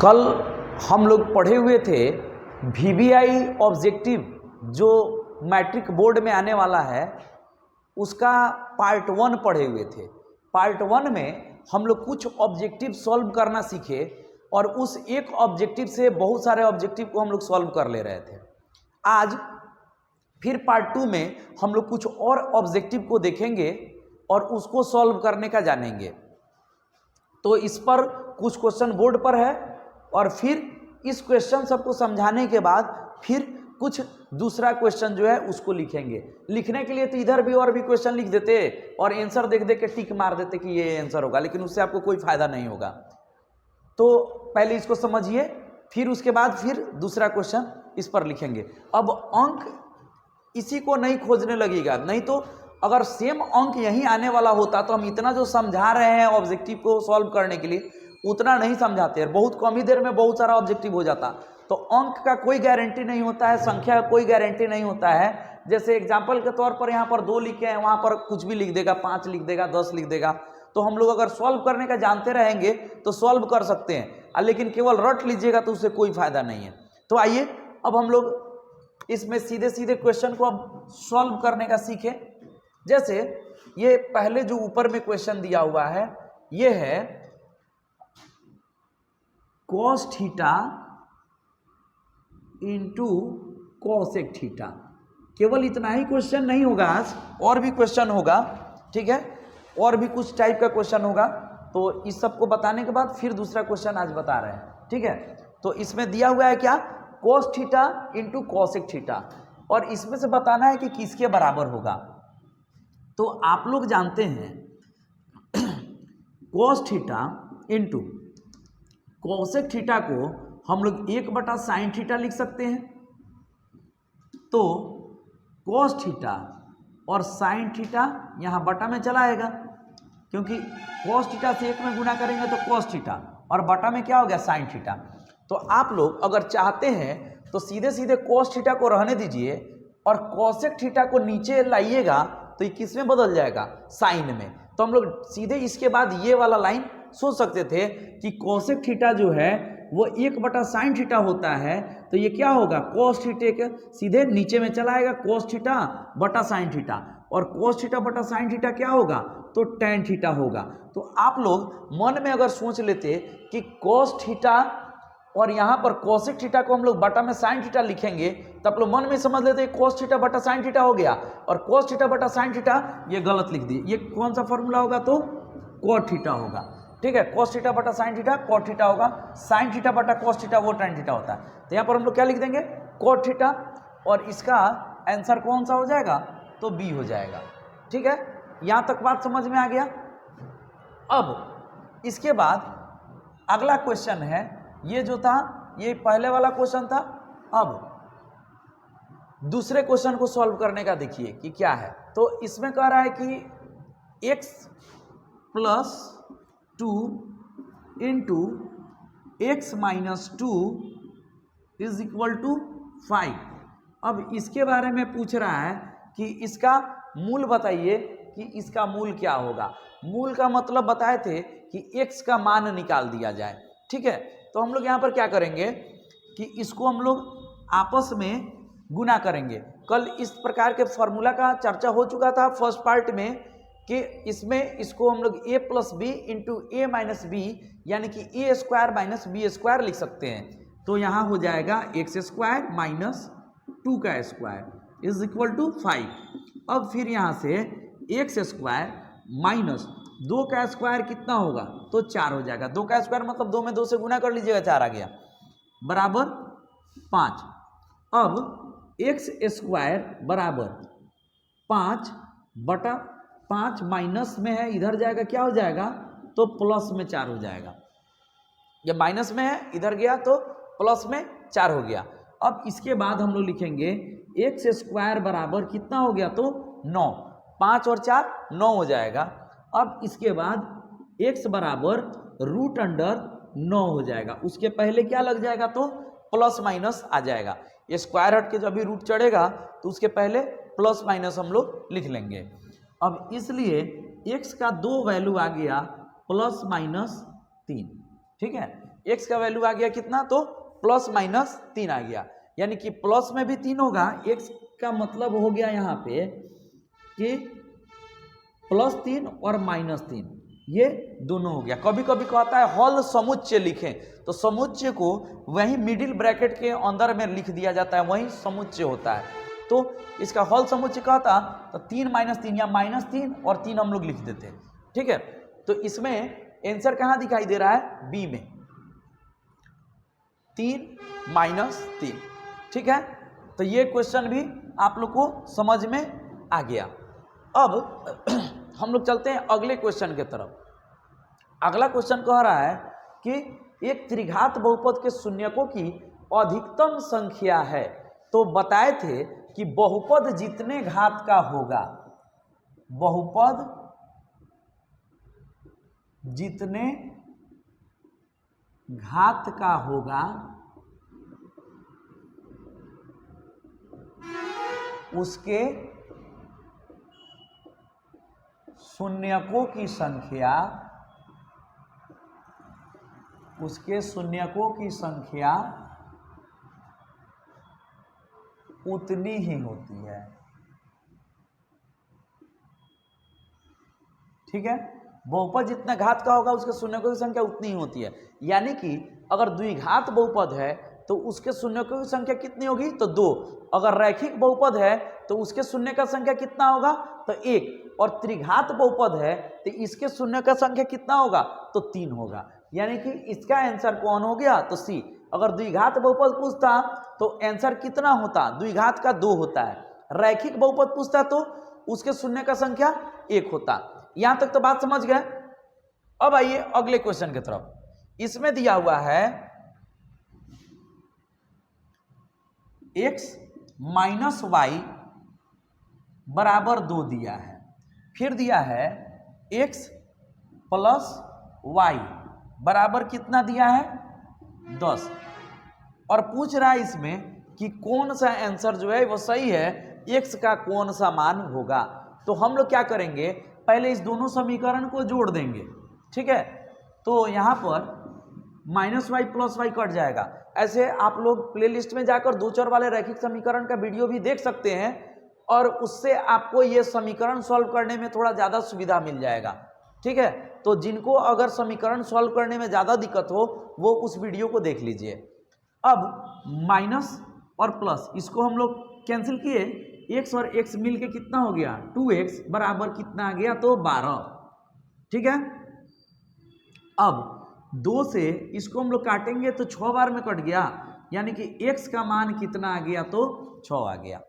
कल हम लोग पढ़े हुए थे VBI ऑब्जेक्टिव जो मैट्रिक बोर्ड में आने वाला है उसका पार्ट 1 पढ़े हुए थे। पार्ट 1 में हम लोग कुछ ऑब्जेक्टिव सॉल्व करना सीखे और उस एक ऑब्जेक्टिव से बहुत सारे ऑब्जेक्टिव को हम लोग सॉल्व कर ले रहे थे। आज फिर पार्ट 2 में हम लोग कुछ और ऑब्जेक्टिव को देखेंगे और उसको सॉल्व करने का जानेंगे। तो इस पर कुछ क्वेश्चन बोर्ड पर है और फिर इस क्वेश्चन सबको समझाने के बाद फिर कुछ दूसरा क्वेश्चन जो है उसको लिखेंगे। लिखने के लिए तो इधर भी और भी क्वेश्चन लिख देते और आंसर देख देख के टिक मार देते कि ये आंसर होगा, लेकिन उससे आपको कोई फायदा नहीं होगा। तो पहले इसको समझिए, फिर उसके बाद फिर दूसरा क्वेश्चन इस पर लिखेंगे। अब अंक इसी को नहीं खोजने लगेगा, नहीं तो अगर सेम अंक यहीं आने वाला होता तो हम इतना जो समझा रहे हैं ऑब्जेक्टिव को सॉल्व करने के लिए उतना नहीं समझाते, बहुत कम ही देर में बहुत सारा ऑब्जेक्टिव हो जाता। तो अंक का कोई गारंटी नहीं होता है, संख्या का कोई गारंटी नहीं होता है। जैसे एग्जाम्पल के तौर पर यहाँ पर 2 लिखे हैं, वहाँ पर कुछ भी लिख देगा, 5 लिख देगा, 10 लिख देगा। तो हम लोग अगर सॉल्व करने का जानते रहेंगे तो सॉल्व कर सकते हैं, लेकिन केवल रट लीजिएगा तो उससे कोई फायदा नहीं है। तो आइए अब हम लोग इसमें सीधे सीधे क्वेश्चन को अब सॉल्व करने का सीखें। जैसे ये पहले जो ऊपर में क्वेश्चन दिया हुआ है ये है cos theta into cosec theta. केवल इतना ही क्वेश्चन नहीं होगा आज, और भी क्वेश्चन होगा, ठीक है, और भी कुछ टाइप का क्वेश्चन होगा। तो इस सब को बताने के बाद फिर दूसरा क्वेश्चन आज बता रहे हैं, ठीक है। तो इसमें दिया हुआ है क्या, cos theta into cosec theta, और इसमें से बताना है कि किसके बराबर होगा। तो आप लोग जानते हैं cos theta into cosec theta को हम लोग 1/sin थीटा लिख सकते हैं। तो cos थीटा और sin थीटा यहाँ बटा में चला आएगा, क्योंकि cos थीटा से 1 में गुना करेंगे तो cos थीटा, और बटा में क्या हो गया, sin थीटा। तो आप लोग अगर चाहते हैं तो सीधे सीधे cos थीटा को रहने दीजिए और कॉसेक थीटा को नीचे लाइएगा तो ये किस में बदल जाएगा, साइन में। तो हम लोग सीधे इसके बाद ये वाला लाइन सोच सकते थे कि कॉसेक थीटा जो है वो 1/sin थीटा होता है, तो ये क्या होगा, cos थीटा के सीधे नीचे में चला आएगा, cos थीटा बटा sin थीटा, और cos थीटा बटा sin थीटा क्या होगा, तो tan थीटा होगा। तो आप लोग मन में अगर सोच लेते कि cos थीटा और यहाँ पर कॉसेक थीटा को हम लोग बटा में sin थीटा लिखेंगे, तो आप लोग मन में समझ लेते cos थीटा बटा sin थीटा हो गया, और cos थीटा बटा sin थीटा ये गलत लिख दिए। ये कौन सा फॉर्मूला होगा, तो cot थीटा होगा, ठीक है। cos थीटा बटा sin थीटा cot थीटा होगा, sin थीटा बटा cos थीटा वो tan थीटा होता है। तो यहाँ पर हम लोग क्या लिख देंगे, cot थीटा, और इसका आंसर कौन सा हो जाएगा, तो B हो जाएगा, ठीक है। यहाँ तक बात समझ में आ गया। अब इसके बाद अगला क्वेश्चन है, ये जो था ये पहले वाला क्वेश्चन था। अब दूसरे क्वेश्चन को सॉल्व करने का देखिए कि क्या है। तो इसमें कह रहा है कि x + 2 इंटू x - 2 = 5। अब इसके बारे में पूछ रहा है कि इसका मूल बताइए कि इसका मूल क्या होगा। मूल का मतलब बताए थे कि x का मान निकाल दिया जाए, ठीक है। तो हम लोग यहाँ पर क्या करेंगे कि इसको हम लोग आपस में गुना करेंगे। कल इस प्रकार के फॉर्मूला का चर्चा हो चुका था फर्स्ट पार्ट में कि इसमें इसको हम लोग a + b into a - b यानी कि a² - b² लिख सकते हैं। तो यहाँ हो जाएगा x² - 2 का स्क्वायर = 5। अब फिर यहाँ से x² माइनस 2 का स्क्वायर कितना होगा, तो 4 हो जाएगा। 2 का स्क्वायर मतलब 2 में 2 से गुना कर लीजिएगा, 4 आ गया, बराबर 5। अब x² बराबर 5/5 माइनस में है, इधर जाएगा क्या हो जाएगा, तो प्लस में 4 हो जाएगा। जब माइनस में है इधर गया तो प्लस में 4 हो गया। अब इसके बाद हम लोग लिखेंगे x² बराबर कितना हो गया, तो 9। 5 और 4 9 हो जाएगा। अब इसके बाद x बराबर √9 हो जाएगा। उसके पहले क्या लग जाएगा, तो प्लस माइनस आ जाएगा। ये स्क्वायर हट के जब भी रूट चढ़ेगा तो उसके पहले प्लस माइनस हम लोग लिख लेंगे। अब इसलिए x का 2 वैल्यू आ गया +- 3, ठीक है। x का वैल्यू आ गया कितना, तो +-3 आ गया, यानी कि प्लस में भी 3 होगा। x का मतलब हो गया यहाँ पे कि +3 और -3 ये दोनों हो गया। कभी कभी कहता है हल समुच्चय लिखें, तो समुच्चय को वही मिडिल ब्रैकेट के अंदर में लिख दिया जाता है, वही समुच्चय होता है। तो इसका हल समुच्चय कहता तो 3 -3 या -3 और 3 हम लोग लिख देते हैं, ठीक है। तो इसमें आंसर कहाँ दिखाई दे रहा है, बी में 3 -3, ठीक है। तो ये क्वेश्चन भी आप लोग को समझ में आ गया। अब हम लोग चलते हैं अगले क्वेश्चन की तरफ। अगला क्वेश्चन कह रहा है कि एक त्रिघात बहुपद के शून्यकों की अधिकतम संख्या है। तो बताए थे कि बहुपद जितने घात का होगा, बहुपद जितने घात का होगा उसके शून्यकों की संख्या, उसके शून्यकों की संख्या उतनी ही होती है, ठीक है। बहुपद जितना घात का होगा उसके शून्यकों की संख्या उतनी ही होती है, यानी कि अगर द्विघात बहुपद है तो उसके शून्यकों की संख्या कितनी होगी, तो 2। अगर रैखिक बहुपद है तो उसके शून्य का संख्या कितना होगा, तो 1। और त्रिघात बहुपद है तो इसके शून्य का संख्या कितना होगा, तो 3 होगा। यानी कि इसका आंसर कौन हो गया, तो सी। अगर द्विघात बहुपद पूछता तो आंसर कितना होता, द्विघात का 2 होता है। रैखिक बहुपद पूछता तो उसके शून्य का संख्या 1 होता। यहां तक तो बात समझ गए। अब आइए अगले क्वेश्चन की तरफ। इसमें दिया हुआ है x - y = 2 दिया है, फिर दिया है x + y बराबर कितना दिया है, 10। और पूछ रहा है इसमें कि कौन सा आंसर जो है वो सही है, x का कौन सा मान होगा। तो हम लोग क्या करेंगे, पहले इस दोनों समीकरण को जोड़ देंगे, ठीक है। तो यहाँ पर -y + y कट जाएगा। ऐसे आप लोग प्लेलिस्ट में जाकर 2 चर वाले रैखिक समीकरण का वीडियो भी देख सकते हैं, और उससे आपको ये समीकरण सॉल्व करने में थोड़ा ज़्यादा सुविधा मिल जाएगा, ठीक है। तो जिनको अगर समीकरण सॉल्व करने में ज़्यादा दिक्कत हो वो उस वीडियो को देख लीजिए। अब माइनस और प्लस इसको हम लोग कैंसिल किए, x और x मिल के कितना हो गया, 2x बराबर कितना आ गया, तो 12, ठीक है। अब 2 से इसको हम लोग काटेंगे तो 6 बार में कट गया, यानी कि x का मान कितना आ गया, तो 6 आ गया।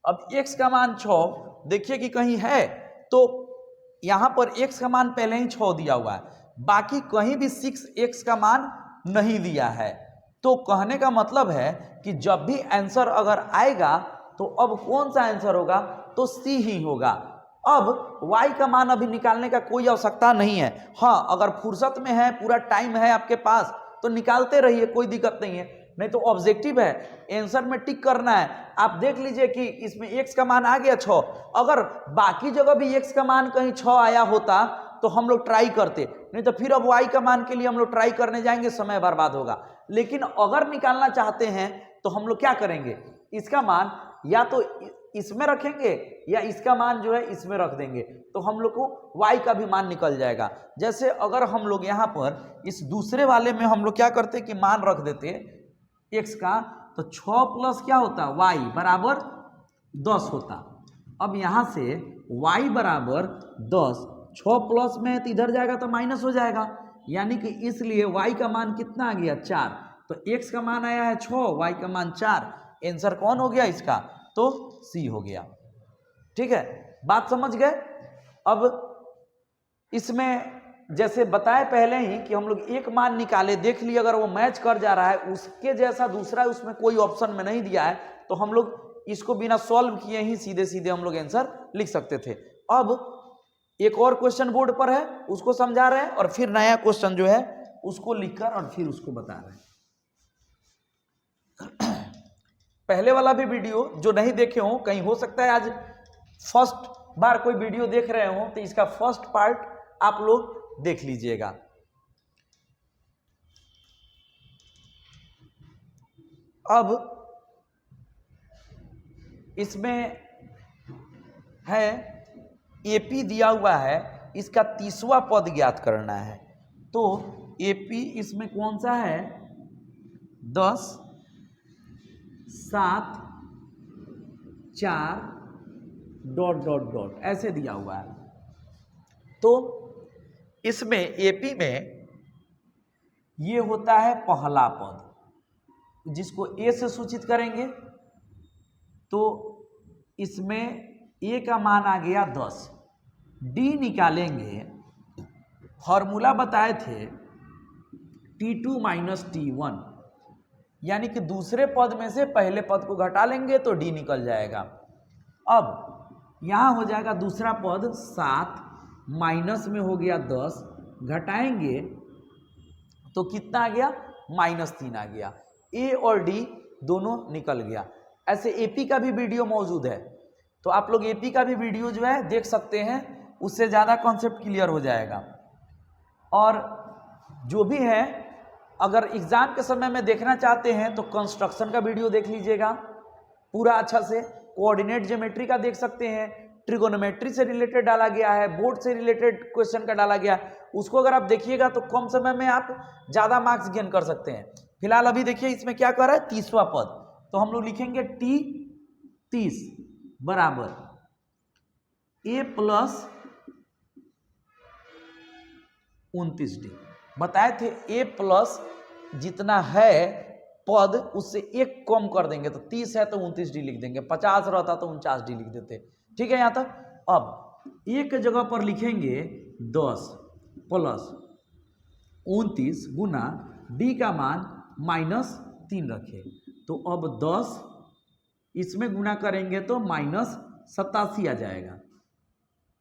अब x का मान 6 देखिए कि कहीं है, तो यहां पर x का मान पहले ही 6 दिया हुआ है, बाकी कहीं भी 6x का मान नहीं दिया है। तो कहने का मतलब है कि जब भी आंसर अगर आएगा तो अब कौन सा आंसर होगा, तो सी ही होगा। अब y का मान अभी निकालने का कोई आवश्यकता नहीं है। हाँ, अगर फुर्सत में है, पूरा टाइम है आपके पास, तो निकालते रहिए, कोई दिक्कत नहीं है। नहीं तो ऑब्जेक्टिव है, आंसर में टिक करना है। आप देख लीजिए कि इसमें x का मान आ गया 6, अगर बाकी जगह भी x का मान कहीं 6 आया होता तो हम लोग ट्राई करते, नहीं तो फिर अब y का मान के लिए हम लोग ट्राई करने जाएंगे, समय बर्बाद होगा। लेकिन अगर निकालना चाहते हैं तो हम लोग क्या करेंगे, इसका मान या तो इसमें रखेंगे या इसका मान जो है इसमें रख देंगे, तो हम लोग को y का भी मान निकल जाएगा। जैसे अगर हम लोग यहाँ पर इस दूसरे वाले में हम लोग क्या करते कि मान रख देते x का, तो 6 प्लस क्या होता, y बराबर 10 होता। अब यहाँ से y बराबर 10, 6 प्लस में तो इधर जाएगा तो माइनस हो जाएगा, यानी कि इसलिए y का मान कितना आ गया, 4। तो x का मान आया है 6, y का मान 4। आंसर कौन हो गया इसका, तो सी हो गया, ठीक है। बात समझ गए। अब इसमें जैसे बताए पहले ही कि हम लोग एक मान निकाले, देख लिए अगर वो मैच कर जा रहा है, उसके जैसा दूसरा उसमें कोई ऑप्शन में नहीं दिया है, तो हम लोग इसको बिना सॉल्व किए ही सीधे सीधे हम लोग आंसर लिख सकते थे। अब एक और क्वेश्चन बोर्ड पर है, उसको समझा रहे हैं, और फिर नया क्वेश्चन जो है उसको लिखकर और फिर उसको बता रहे हैं। पहले वाला भी वीडियो जो नहीं देखे हो, कहीं हो सकता है आज फर्स्ट बार कोई वीडियो देख रहे हो, तो इसका फर्स्ट पार्ट आप लोग देख लीजिएगा। अब इसमें है एपी दिया हुआ है, इसका 30वां पद ज्ञात करना है। तो एपी इसमें कौन सा है, 10, 7, 4 ... ऐसे दिया हुआ है। तो इसमें एपी में ये होता है पहला पद, जिसको ए से सूचित करेंगे। तो इसमें ए का मान आ गया 10, डी निकालेंगे। फॉर्मूला बताए थे T2 - T1, यानी कि दूसरे पद में से पहले पद को घटा लेंगे तो डी निकल जाएगा। अब यहाँ हो जाएगा दूसरा पद 7, माइनस में हो गया 10, घटाएंगे तो कितना आ गया, -3 आ गया। ए और डी दोनों निकल गया। ऐसे एपी का भी वीडियो मौजूद है, तो आप लोग एपी का भी वीडियो जो है देख सकते हैं, उससे ज़्यादा कॉन्सेप्ट क्लियर हो जाएगा। और जो भी है, अगर एग्जाम के समय में देखना चाहते हैं तो कंस्ट्रक्शन का वीडियो देख लीजिएगा पूरा अच्छा से। कोऑर्डिनेट ज्योमेट्री का देख सकते हैं, ट्रिगोनोमेट्री से रिलेटेड डाला गया है, बोर्ड से रिलेटेड क्वेश्चन का डाला गया है। उसको अगर आप देखिएगा तो कम समय में आप ज़्यादा मार्क्स गेन कर सकते हैं। फिलहाल अभी देखिए इसमें क्या कर रहा है, 30वां पद। तो हम लोग लिखेंगे T 30 बराबर A + 29D। बताए थे A प्लस जितना है पद उससे एक कम कर देंगे, तो 30 है तो 29D लिख देंगे, 50 रहता तो 49D लिख देते। ठीक है यहाँ तक। अब एक जगह पर लिखेंगे 10 + 29 गुना D का मान -3 रखे। तो अब 10 इसमें गुना करेंगे तो -87 आ जाएगा।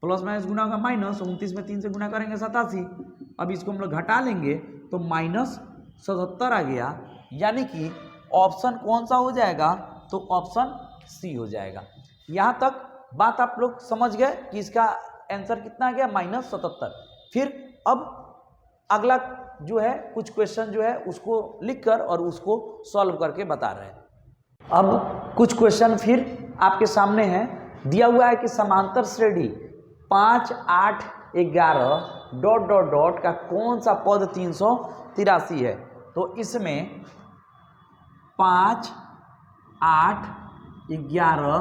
प्लस माइनस गुना होगा माइनस, 29 में 3 से गुना करेंगे 87। अब इसको हम लोग घटा लेंगे तो -77 आ गया। यानी कि ऑप्शन कौन सा हो जाएगा, तो ऑप्शन सी हो जाएगा। यहाँ तक बात आप लोग समझ गए कि इसका आंसर कितना आ गया, -77। फिर अब अगला जो है कुछ क्वेश्चन जो है उसको लिखकर और उसको सॉल्व करके बता रहे हैं। अब कुछ क्वेश्चन फिर आपके सामने है। दिया हुआ है कि समांतर श्रेणी 5, 8, 11 ... का कौन सा पद 383 है। तो इसमें 5, 8, 11 ...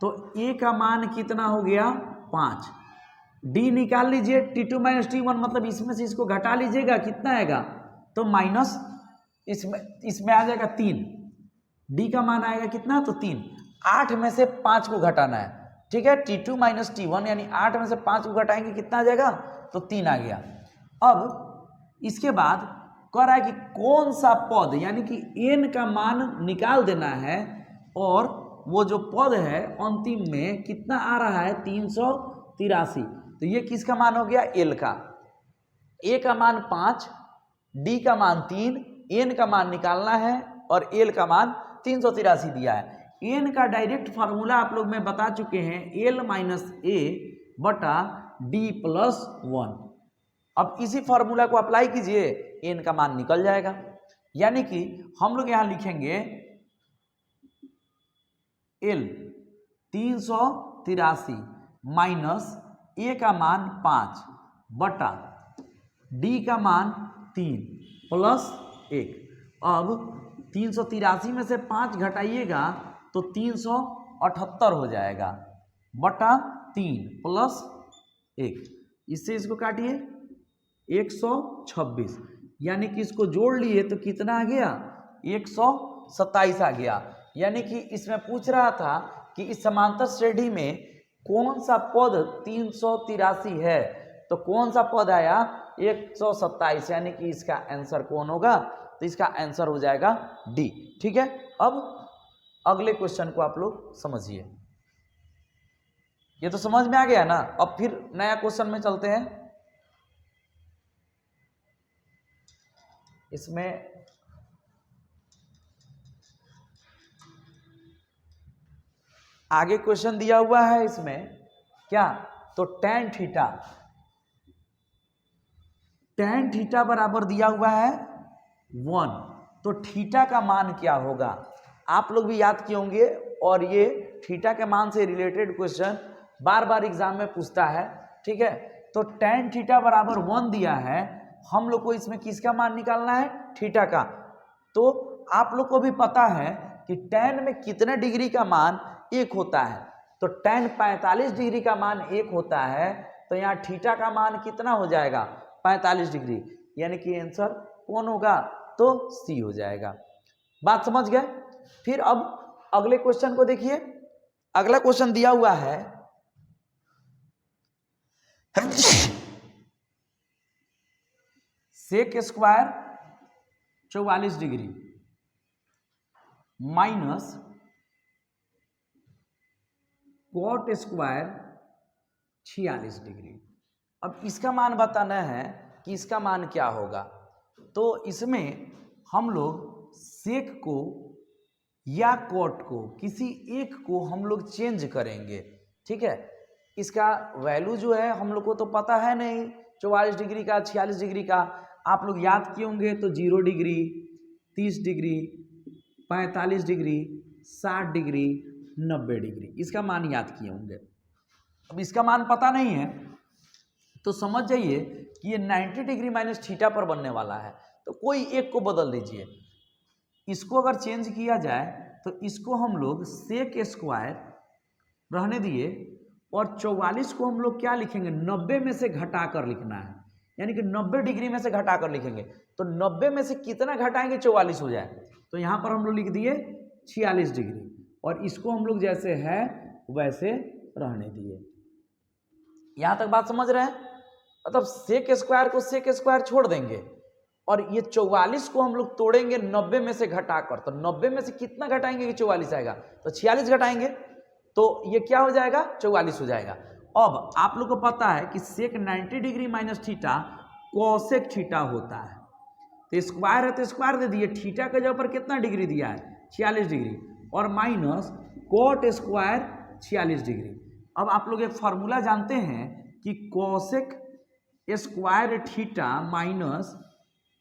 तो ए का मान कितना हो गया, 5। डी निकाल लीजिए, T2 - T1, मतलब इसमें से इसको घटा लीजिएगा, कितना आएगा, तो माइनस इसमें आ जाएगा 3। डी का मान आएगा कितना, तो 3। 8 में से 5 को घटाना है। ठीक है, T2 - T1 यानी 8 में से 5 को घटाएंगे, कितना आ जाएगा, तो 3 आ गया। अब इसके बाद कह रहा है कि कौन सा पद, यानी कि n का मान निकाल देना है, और वो जो पद है अंतिम में कितना आ रहा है, 383। तो ये किसका मान हो गया, l का। a का मान 5, d का मान 3, n का मान निकालना है, और l का मान 383 दिया है। n का डायरेक्ट फार्मूला आप लोग में बता चुके हैं, l - a बटा d + 1। अब इसी फार्मूला को अप्लाई कीजिए, n का मान निकल जाएगा। यानी कि हम लोग यहां लिखेंगे l 383 माइनस a का मान 5 बटा d का मान 3 + 1। अब 383 में से 5 घटाइएगा तो 378 हो जाएगा, बटा 3 + 1। इससे इसको काटिए, 126। यानी कि इसको जोड़ लिए तो कितना आ गया, 127 आ गया। यानी कि इसमें पूछ रहा था कि इस समांतर श्रेणी में कौन सा पद 383 है, तो कौन सा पद आया, 127। यानी कि इसका आंसर कौन होगा, तो इसका आंसर हो जाएगा डी। ठीक है, अब अगले क्वेश्चन को आप लोग समझिए। ये तो समझ में आ गया ना। अब फिर नया क्वेश्चन में चलते हैं। इसमें आगे क्वेश्चन दिया हुआ है, इसमें क्या, तो tan थीटा बराबर दिया हुआ है 1। तो थीटा का मान क्या होगा, आप लोग भी याद किए होंगे। और ये थीटा के मान से रिलेटेड क्वेश्चन बार बार एग्जाम में पूछता है, ठीक है। तो tan थीटा बराबर 1 दिया है, हम लोग को इसमें किसका मान निकालना है, थीटा का। तो आप लोग को भी पता है कि tan में कितने डिग्री का मान 1 होता है, तो tan 45 डिग्री का मान 1 होता है, तो यहाँ थीटा का मान कितना हो जाएगा, 45 डिग्री, यानी कि आंसर कौन होगा, तो सी हो जाएगा। बात समझ गए। फिर अब अगले क्वेश्चन को देखिए। अगला क्वेश्चन दिया हुआ है sec square 44 degree minus cot square 46 degree. अब इसका मान बताना है कि इसका मान क्या होगा। तो इसमें हम लोग सेक को या कॉट को किसी एक को हम लोग चेंज करेंगे, ठीक है। इसका वैल्यू जो है हम लोग को तो पता है नहीं, 44 डिग्री का 46 डिग्री का आप लोग याद किए होंगे। तो 0 degree, 30 degree, 45 degree, 60 degree, 90 degree, इसका मान याद किए होंगे। अब इसका मान पता नहीं है तो समझ जाइए कि ये 90 डिग्री माइनस थीटा पर बनने वाला है, तो कोई एक को बदल दीजिए। इसको अगर चेंज किया जाए तो इसको हम लोग सेक स्क्वायर रहने दिए और 44 को हम लोग क्या लिखेंगे, 90 में से घटा कर लिखना है, यानी कि 90 डिग्री में से घटा कर लिखेंगे। तो 90 में से कितना घटाएंगे, 44 हो जाए। तो यहाँ पर हम लोग लिख दिए 46 डिग्री और इसको हम लोग जैसे है वैसे रहने दिए। यहाँ तक बात समझ रहे हैं। मतलब सेक स्क्वायर को सेक स्क्वायर छोड़ देंगे और ये 44 को हम लोग तोड़ेंगे 90 में से घटाकर। तो 90 में से कितना घटाएंगे कि 44 आएगा, तो 46 घटाएंगे, तो ये क्या हो जाएगा, 44 हो जाएगा। अब आप लोग को पता है कि सेक 90 degree minus theta cosec theta होता है। तो स्क्वायर है तो स्क्वायर दे दिए, थीटा के जगह पर कितना डिग्री दिया है, 46 डिग्री, और माइनस कोट स्क्वायर 46 डिग्री। अब आप लोग एक फॉर्मूला जानते हैं कि cosec square theta minus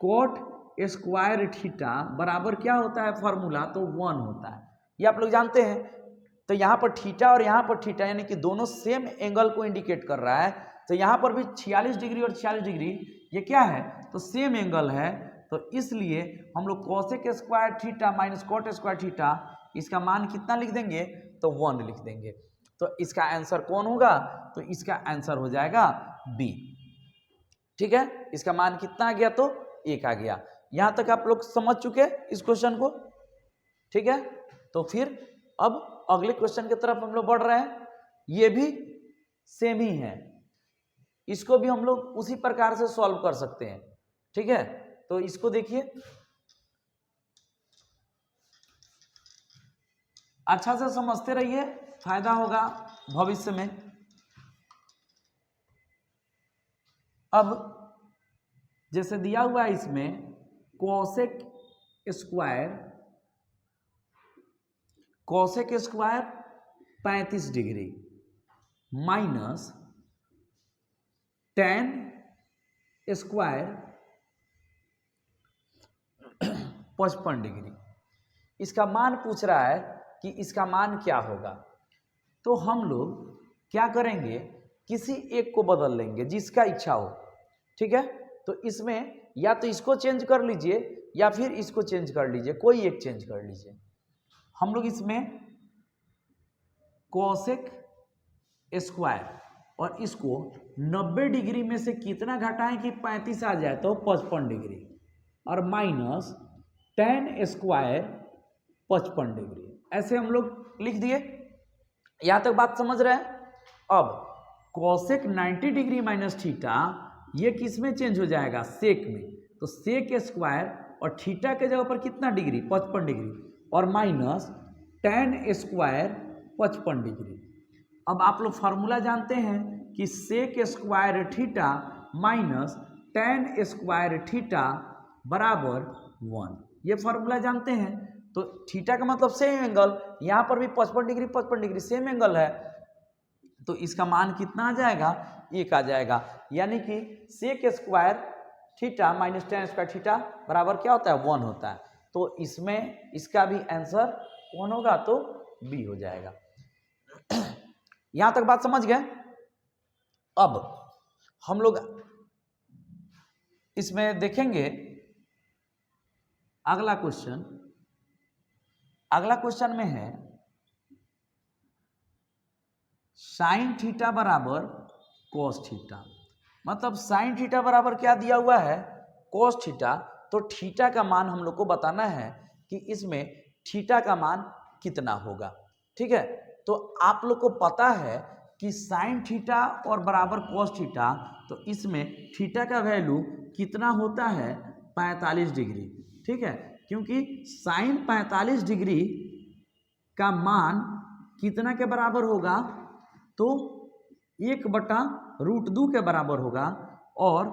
cot square theta बराबर क्या होता है फॉर्मूला, तो 1 होता है, ये आप लोग जानते हैं। तो यहाँ पर थीटा और यहाँ पर थीटा यानी कि दोनों सेम एंगल को इंडिकेट कर रहा है। तो यहाँ पर भी 46 डिग्री और 46 डिग्री ये क्या है, तो सेम एंगल है। तो इसलिए हम लोग cosec square theta minus cot square theta इसका मान कितना लिख देंगे, तो 1 लिख देंगे। तो इसका आंसर कौन होगा, तो इसका आंसर हो जाएगा बी, ठीक है। इसका मान कितना आ गया, तो 1 आ गया। यहां तक आप लोग समझ चुके इस क्वेश्चन को, ठीक है। तो फिर अब अगले क्वेश्चन की तरफ हम लोग बढ़ रहे हैं। ये भी सेम ही है, इसको भी हम लोग उसी प्रकार से सॉल्व कर सकते हैं, ठीक है। तो इसको देखिए, अच्छा से समझते रहिए, फायदा होगा भविष्य में। अब जैसे दिया हुआ है इसमें cosec square 35 degree minus tan square 55 degree, इसका मान पूछ रहा है कि इसका मान क्या होगा। तो हम लोग क्या करेंगे, किसी एक को बदल लेंगे जिसका इच्छा हो, ठीक है। तो इसमें या तो इसको चेंज कर लीजिए या फिर इसको चेंज कर लीजिए, कोई एक चेंज कर लीजिए। हम लोग इसमें कोसेक स्क्वायर और इसको 90 डिग्री में से कितना घटाएं कि 35 आ जाए, तो 55 डिग्री, और माइनस tan स्क्वायर 55 डिग्री, ऐसे हम लोग लिख दिए। यहां तक बात समझ रहे हैं। अब कोसेक 90 डिग्री माइनस थीटा ये किस में चेंज हो जाएगा, सेक में। तो सेक स्क्वायर और थीटा के जगह पर कितना डिग्री, 55 डिग्री, और माइनस tan स्क्वायर 55 डिग्री। अब आप लोग फार्मूला जानते हैं कि sec square theta minus tan square theta बराबर 1, ये फार्मूला जानते हैं। तो थीटा का मतलब सेम एंगल, यहाँ पर भी 55 डिग्री सेम एंगल है, तो इसका मान कितना आ जाएगा, 1 आ जाएगा। यानी कि sec square theta minus tan square theta बराबर क्या होता है, 1 होता है। तो इसमें इसका भी आंसर कौन होगा, तो बी हो जाएगा। यहां तक बात समझ गए। अब हम लोग इसमें देखेंगे अगला क्वेश्चन। अगला क्वेश्चन में है साइन थीटा बराबर कॉस थीटा। मतलब साइन थीटा बराबर क्या दिया हुआ है, कॉस थीटा। तो थीटा का मान हम लोग को बताना है कि इसमें थीटा का मान कितना होगा। ठीक है, तो आप लोग को पता है कि साइन थीटा और बराबर कॉस थीटा, तो इसमें थीटा का वैल्यू कितना होता है, 45 डिग्री। ठीक है, क्योंकि साइन 45 डिग्री का मान कितना के बराबर होगा, तो 1/√2 के बराबर होगा। और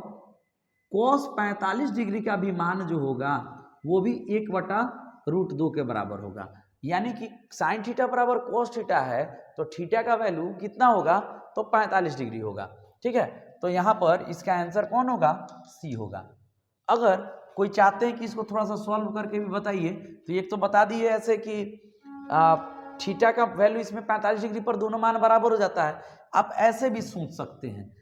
कॉस 45 डिग्री का भी मान जो होगा वो भी 1/√2 के बराबर होगा। यानी कि साइन थीटा बराबर कॉस थीटा है, तो थीटा का वैल्यू कितना होगा, तो 45 डिग्री होगा। ठीक है, तो यहाँ पर इसका आंसर कौन होगा, सी होगा। अगर कोई चाहते हैं कि इसको थोड़ा सा सॉल्व करके भी बताइए, तो एक तो बता दिए ऐसे कि थीटा का वैल्यू इसमें 45 डिग्री पर दोनों मान बराबर हो जाता है। आप ऐसे भी सोच सकते हैं,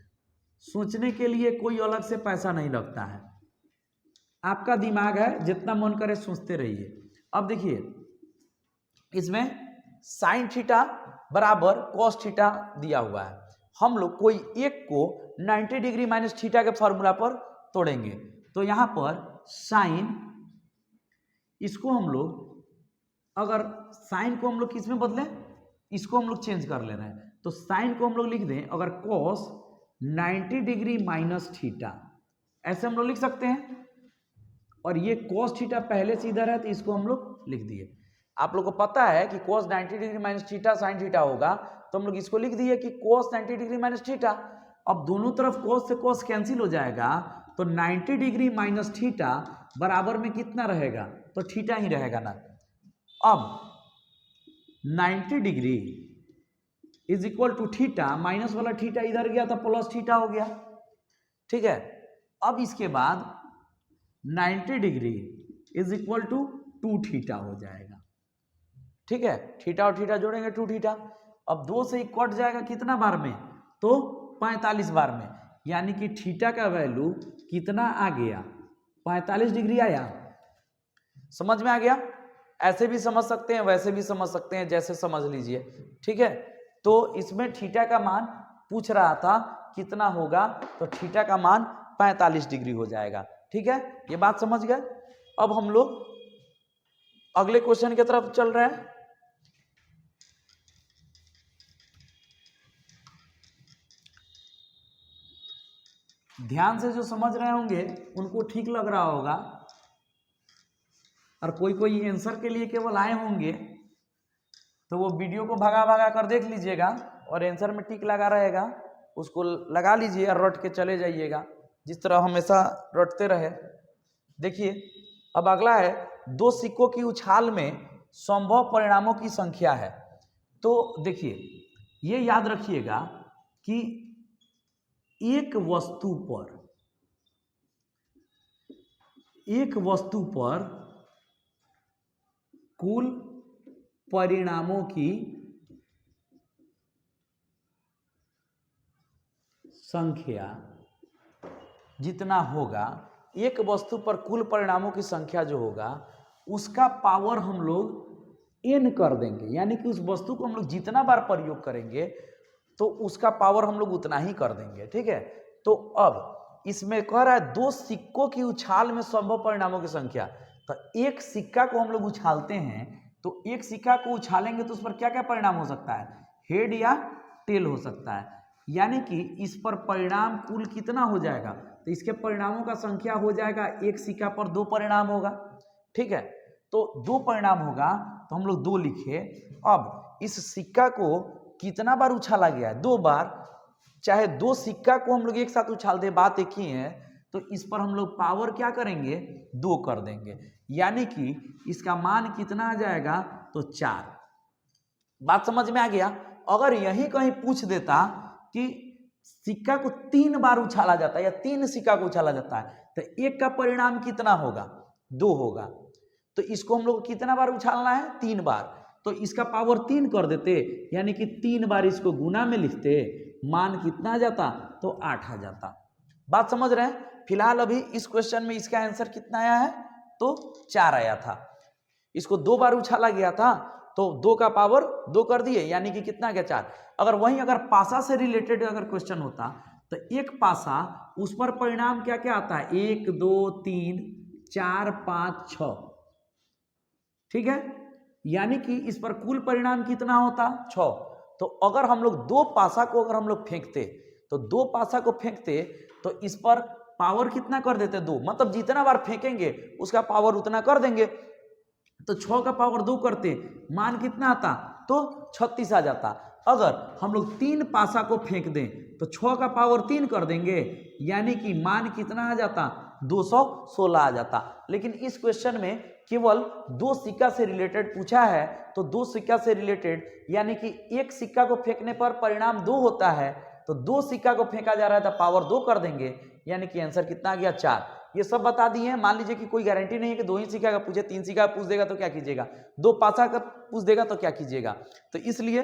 सोचने के लिए कोई अलग से पैसा नहीं लगता है, आपका दिमाग है, जितना मन करे सोचते रहिए। अब देखिए इसमें साइन थीटा बराबर कॉस थीटा दिया हुआ है। हम लोग कोई एक को 90 डिग्री माइनस थीटा के फॉर्मूला पर तोड़ेंगे। तो यहां पर साइन, इसको हम लोग, अगर साइन को हम लोग किस में बदलें, इसको हम लोग चेंज कर ले रहे हैं, तो साइन को हम लोग लिख दें अगर कॉस 90 डिग्री माइनस थीटा, ऐसे हम लोग लिख सकते हैं। और ये कॉस थीटा पहले से इधर है, तो इसको हम लोग लिख दिए। आप लोग को पता है कि cos 90 degree minus theta sine theta होगा, तो हम लोग इसको लिख दिए कि cos 90 डिग्री माइनस थीटा। अब दोनों तरफ cos से cos कैंसिल हो जाएगा, तो 90 डिग्री माइनस थीटा बराबर में कितना रहेगा, तो थीटा ही रहेगा ना। अब 90 degree is equal to theta, minus वाला थीटा इधर गया था, प्लस थीटा हो गया। ठीक है, अब इसके बाद 90 degree is equal to 2 theta हो जाएगा। ठीक है, थीटा और थीटा जोड़ेंगे 2 थीटा। अब 2 से ही कट जाएगा कितना बार में, तो 45 बार में। यानी कि थीटा का वैल्यू कितना आ गया, 45 डिग्री आया। समझ में आ गया। ऐसे भी समझ सकते हैं, वैसे भी समझ सकते हैं, जैसे समझ लीजिए। ठीक है, तो इसमें थीटा का मान पूछ रहा था कितना होगा, तो थीटा का मान 45 डिग्री हो जाएगा। ठीक है, ये बात समझ गए। अब हम लोग अगले क्वेश्चन की तरफ चल रहे हैं। ध्यान से जो समझ रहे होंगे उनको ठीक लग रहा होगा, और कोई कोई आंसर के लिए केवल आए होंगे तो वो वीडियो को भगा भगा कर देख लीजिएगा, और आंसर में टिक लगा रहेगा उसको लगा लीजिए और रट के चले जाइएगा, जिस तरह हमेशा रटते रहे। देखिए अब अगला है, 2 सिक्कों की उछाल में संभव परिणामों की संख्या है। तो देखिए ये याद रखिएगा कि एक वस्तु पर कुल परिणामों की संख्या जितना होगा, एक वस्तु पर कुल परिणामों की संख्या जो होगा उसका पावर हम लोग n कर देंगे। यानी कि उस वस्तु को हम लोग जितना बार प्रयोग करेंगे तो उसका पावर हम लोग उतना ही कर देंगे। ठीक है, तो अब इसमें कह रहा है 2 सिक्कों की उछाल में संभव परिणामों की संख्या। तो एक सिक्का को हम लोग उछालते हैं, तो एक सिक्का को उछालेंगे तो उस पर क्या क्या परिणाम हो सकता है, हेड या टेल हो सकता है। यानी कि इस पर परिणाम कुल कितना हो जाएगा, तो इसके परिणामों का संख्या हो जाएगा, एक सिक्का पर 2 परिणाम होगा। ठीक है, तो 2 परिणाम होगा, तो हम लोग 2 लिखे। अब इस सिक्का को कितना बार उछाला गया है, 2 बार। चाहे 2 सिक्का को हम लोग एक साथ उछाल दे, बात एक ही है, तो इस पर हम लोग पावर क्या करेंगे, 2 कर देंगे। यानी कि इसका मान कितना आ जाएगा, तो 4। बात समझ में आ गया। अगर यही कहीं पूछ देता कि सिक्का को 3 बार उछाला जाता है या 3 सिक्का को उछाला जाता है, तो एक का परिणाम कितना होगा, 2 होगा। तो इसको हम लोग को कितना बार उछालना है, 3 बार। तो इसका पावर 3 कर देते, यानी कि 3 बार इसको गुना में लिखते, मान कितना आ जाता, तो 8 आ जाता। बात समझ रहे हैं। फिलहाल अभी इस क्वेश्चन में इसका आंसर कितना आया है, तो 4 आया था। इसको 2 बार उछाला गया था, तो 2 का पावर 2 कर दिए, यानी कि कितना गया, 4। अगर वहीं अगर पासा से रिलेटेड अगर क्वेश्चन होता, तो एक पासा, उस पर परिणाम क्या क्या आता है, 1 2 3 4 5 6, ठीक है, यानी कि इस पर कुल परिणाम कितना होता, 6। तो अगर हम लोग 2 पासा को अगर हम लोग फेंकते, तो 2 पासा को फेंकते तो इस पर पावर कितना कर देते, 2, मतलब जितना बार फेंकेंगे उसका पावर उतना कर देंगे। तो 6 का पावर 2 करते, मान कितना आता, तो 36 आ जाता। अगर हम लोग 3 पासा को फेंक दें तो 6 का पावर 3 कर देंगे, यानी कि मान कितना आ जाता, 216 आ जाता। लेकिन इस क्वेश्चन में केवल 2 सिक्का से रिलेटेड पूछा है, तो 2 सिक्का से रिलेटेड, यानी कि एक सिक्का को फेंकने पर परिणाम 2 होता है, तो 2 सिक्का को फेंका जा रहा है तो पावर 2 कर देंगे, यानी कि आंसर कितना आ गया, 4। ये सब बता दिए हैं। मान लीजिए कि कोई गारंटी नहीं है कि 2 ही सिक्का का पूछे, 3 सिक्का पूछ देगा तो क्या कीजिएगा, 2 पासा का पूछ देगा तो क्या कीजिएगा। तो इसलिए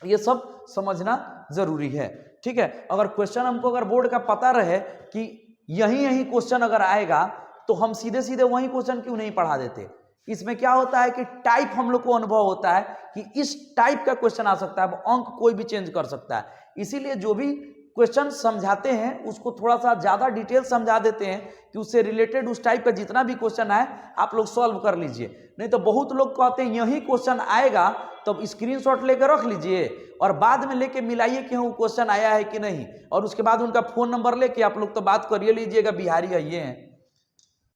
ये सब समझना जरूरी है, ठीक है। अगर क्वेश्चन हमको अगर बोर्ड का पता रहे कि यही क्वेश्चन अगर आएगा, तो हम सीधे सीधे वही क्वेश्चन क्यों नहीं पढ़ा देते। इसमें क्या होता है कि टाइप हम लोग को अनुभव होता है कि इस टाइप का क्वेश्चन आ सकता है, अंक कोई भी चेंज कर सकता है। इसीलिए जो भी क्वेश्चन समझाते हैं उसको थोड़ा सा ज्यादा डिटेल समझा देते हैं कि उससे रिलेटेड उस टाइप का जितना भी क्वेश्चन आए आप लोग सॉल्व कर लीजिए। नहीं तो बहुत लोग कहते हैं यही क्वेश्चन आएगा, तब स्क्रीनशॉट लेकर रख लीजिए और बाद में लेके मिलाइए कि वो क्वेश्चन आया है कि नहीं, और उसके बाद उनका फोन नंबर लेके आप लोग तो बात करिए लीजिएगा, बिहारी है ये हैं।